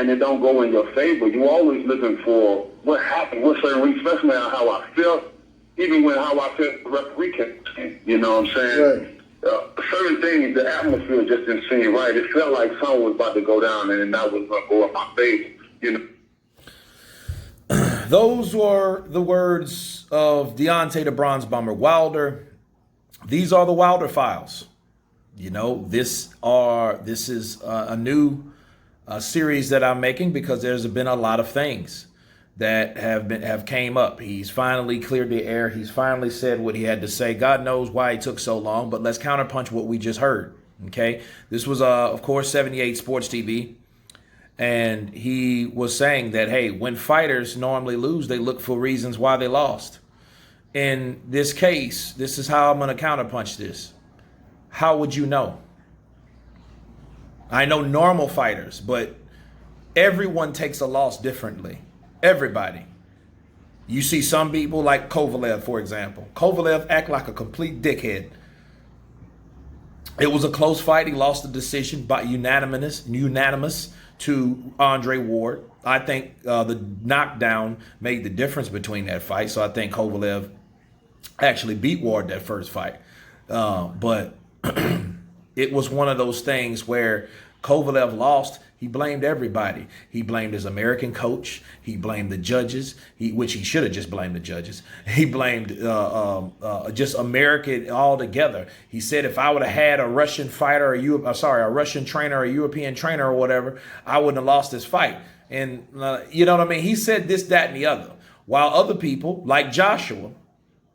and it don't go in your favor, you always looking for what happened, what certain reason, especially how I felt, even when how I felt the referee came. You know what I'm saying? Right. Certain things, the atmosphere just didn't seem right. It felt like something was about to go down, and that was going to go in my favor. You know. Those were the words of Deontay the Bronze Bomber Wilder. These are the Wilder files. You know, this is a new series that I'm making because there's been a lot of things that have came up. He's finally cleared the air. He's finally said what he had to say. God knows why it took so long, but let's counterpunch what we just heard. Okay, this was of course 78 Sports TV. And he was saying that, hey, when fighters normally lose, they look for reasons why they lost. In this case, this is how I'm going to counterpunch this. How would you know? I know normal fighters, but everyone takes a loss differently. Everybody. You see some people like Kovalev, for example. Kovalev act like a complete dickhead. It was a close fight. He lost the decision by unanimous to Andre Ward. I think the knockdown made the difference between that fight. So I think Kovalev actually beat Ward that first fight. But it was one of those things where Kovalev lost. He blamed everybody. He blamed his American coach. He blamed the judges, which he should have just blamed the judges. He blamed just American altogether. He said, if I would have had a Russian fighter, a Russian trainer, or a European trainer, or whatever, I wouldn't have lost this fight. And you know what I mean? He said this, that, and the other. While other people, like Joshua,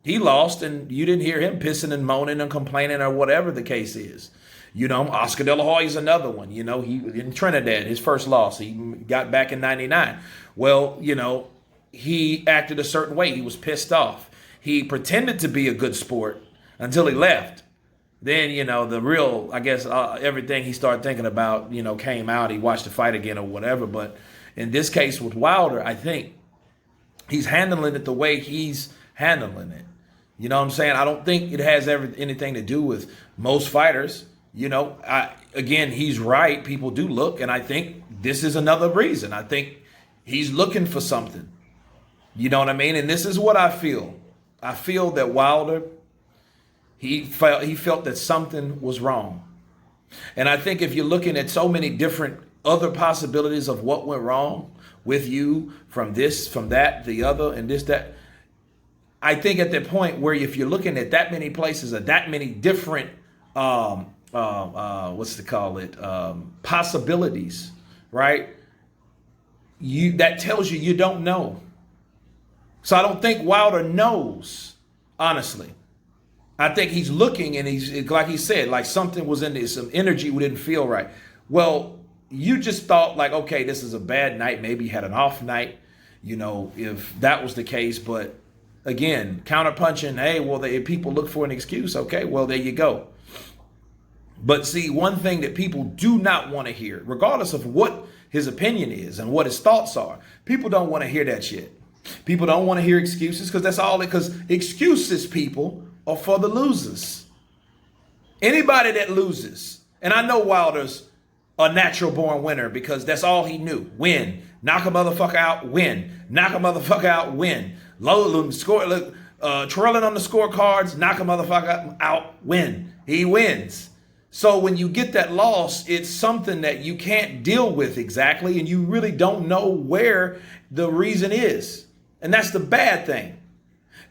he lost, and you didn't hear him pissing and moaning and complaining or whatever the case is. You know, Oscar De La Hoya is another one. You know, he in Trinidad, his first loss, he got back in '99. Well, you know, he acted a certain way. He was pissed off. He pretended to be a good sport until he left. Then, you know, the real, I guess, everything he started thinking about, you know, came out. He watched the fight again or whatever. But in this case with Wilder, I think he's handling it the way he's handling it. You know what I'm saying? I don't think it has anything to do with most fighters. You know, again, he's right. People do look, and I think this is another reason. I think he's looking for something. You know what I mean? And this is what I feel. I feel that Wilder, he felt that something was wrong. And I think if you're looking at so many different other possibilities of what went wrong with you from this, from that, the other, and this, that, I think at the point where if you're looking at that many places or that many different possibilities, right? That tells you don't know. So I don't think Wilder knows, honestly. I think he's looking, and he's, like he said, like something was in there, some energy didn't feel right. Well, you just thought like, okay, this is a bad night. Maybe you had an off night, you know, if that was the case. But again, counterpunching, hey, well, if people look for an excuse, okay, well, there you go. But see, one thing that people do not want to hear, regardless of what his opinion is and what his thoughts are, people don't want to hear that shit. People don't want to hear excuses because that's all because excuses, people, are for the losers. Anybody that loses, and I know Wilder's a natural born winner because that's all he knew. Win. Knock a motherfucker out, win. Knock a motherfucker out, win. Low score, trailing on the scorecards, knock a motherfucker out, win. He wins. So when you get that loss, it's something that you can't deal with exactly, and you really don't know where the reason is. And that's the bad thing.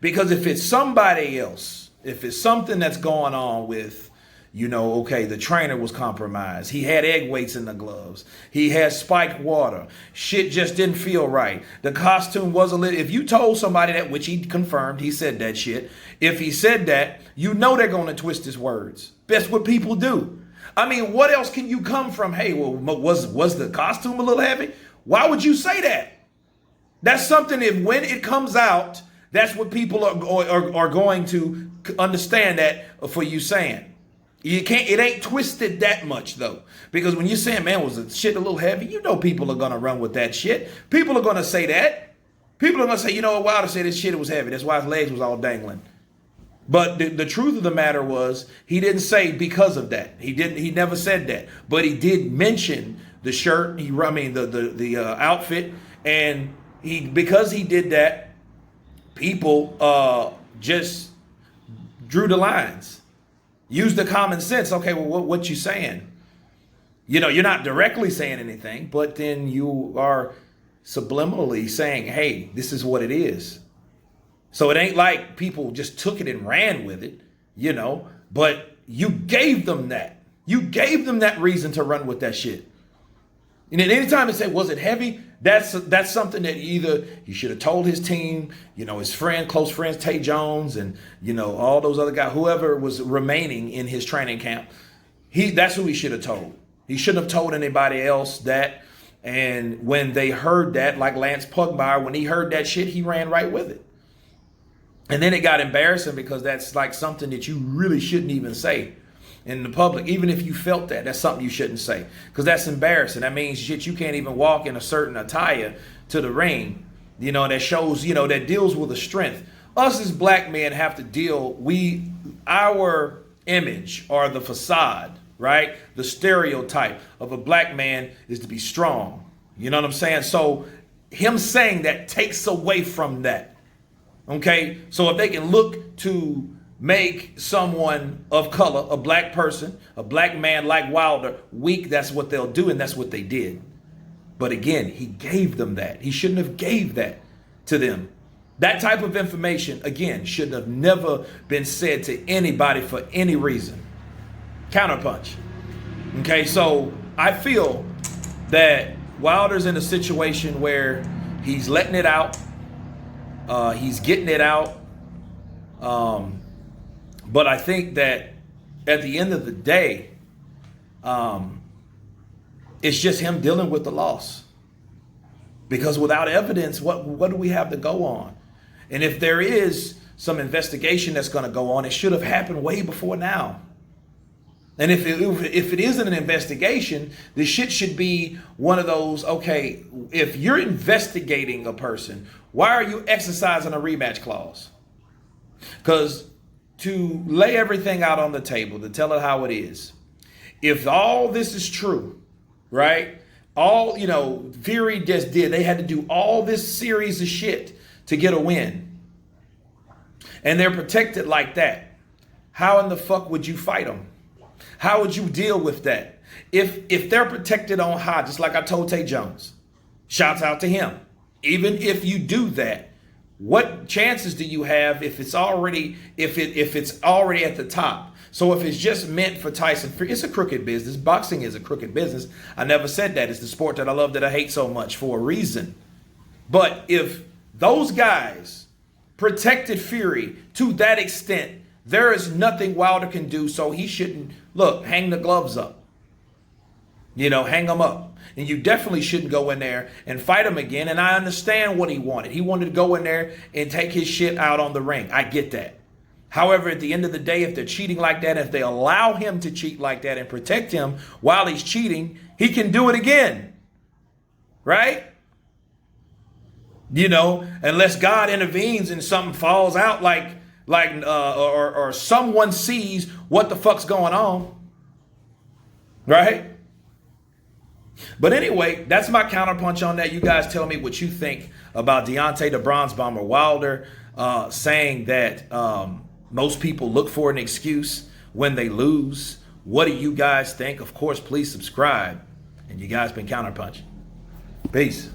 Because if it's somebody else, if it's something that's going on with, you know, okay, the trainer was compromised. He had egg weights in the gloves. He had spiked water. Shit just didn't feel right. The costume was a little, if you told somebody that, which he confirmed, he said that shit. If he said that, you know they're going to twist his words. That's what people do. I mean, what else can you come from? Hey, well, was the costume a little heavy? Why would you say that? That's something if when it comes out, that's what people are going to understand that for you saying. You can't, it ain't twisted that much though. Because when you're saying, man, was the shit a little heavy? You know people are going to run with that shit. People are going to say that. People are going to say, you know what, Wilder said this shit was heavy. That's why his legs was all dangling. But the truth of the matter was he didn't say because of that. He never said that. But he did mention the shirt. The outfit, and because he did that, people just drew the lines, used the common sense. Okay, well, what you saying? You're not directly saying anything, but then you are subliminally saying, hey, this is what it is. So it ain't like people just took it and ran with it, but you gave them that. You gave them that reason to run with that shit. And then anytime they say, was it heavy? That's something that either he should have told his team, his close friends, Tay Jones, and, all those other guys, whoever was remaining in his training camp. That's who he should have told. He shouldn't have told anybody else that. And when they heard that, like Lance Pugmire, when he heard that shit, he ran right with it. And then it got embarrassing because that's like something that you really shouldn't even say in the public. Even if you felt that's something you shouldn't say, because that's embarrassing. That means shit, you can't even walk in a certain attire to the ring, that shows, that deals with a strength. Us as black men have to deal, our image or the facade, right? The stereotype of a black man is to be strong. You know what I'm saying? So him saying that takes away from that. Okay, so if they can look to make someone of color, a black person, a black man like Wilder, weak, that's what they'll do, and that's what they did. But again, he gave them that. He shouldn't have gave that to them. That type of information, again, should have never been said to anybody for any reason. Counterpunch. Okay, so I feel that Wilder's in a situation where he's letting it out. He's getting it out. But I think that at the end of the day, it's just him dealing with the loss. Because without evidence, what do we have to go on? And if there is some investigation that's going to go on, it should have happened way before now. And if it isn't an investigation, the shit should be one of those, okay, if you're investigating a person, why are you exercising a rematch clause? Because to lay everything out on the table, to tell it how it is, if all this is true, right? All, Fury just did, they had to do all this series of shit to get a win. And they're protected like that. How in the fuck would you fight them? How would you deal with that? If they're protected on high, just like I told Tay Jones, shouts out to him. Even if you do that, what chances do you have if it's already at the top? So if it's just meant for Tyson Fury, it's a crooked business. Boxing is a crooked business. I never said that. It's the sport that I love, that I hate so much, for a reason. But if those guys protected Fury to that extent, there is nothing Wilder can do, so he shouldn't, hang the gloves up. Hang them up. And you definitely shouldn't go in there and fight him again. And I understand what he wanted. He wanted to go in there and take his shit out on the ring. I get that. However, at the end of the day, if they're cheating like that, if they allow him to cheat like that and protect him while he's cheating, he can do it again. Right? Unless God intervenes and something falls out or someone sees what the fuck's going on. Right? But anyway, that's my counterpunch on that. You guys tell me what you think about Deontay the Bronze Bomber Wilder saying that most people look for an excuse when they lose. What do you guys think? Of course, please subscribe. And you guys been counterpunching. Peace.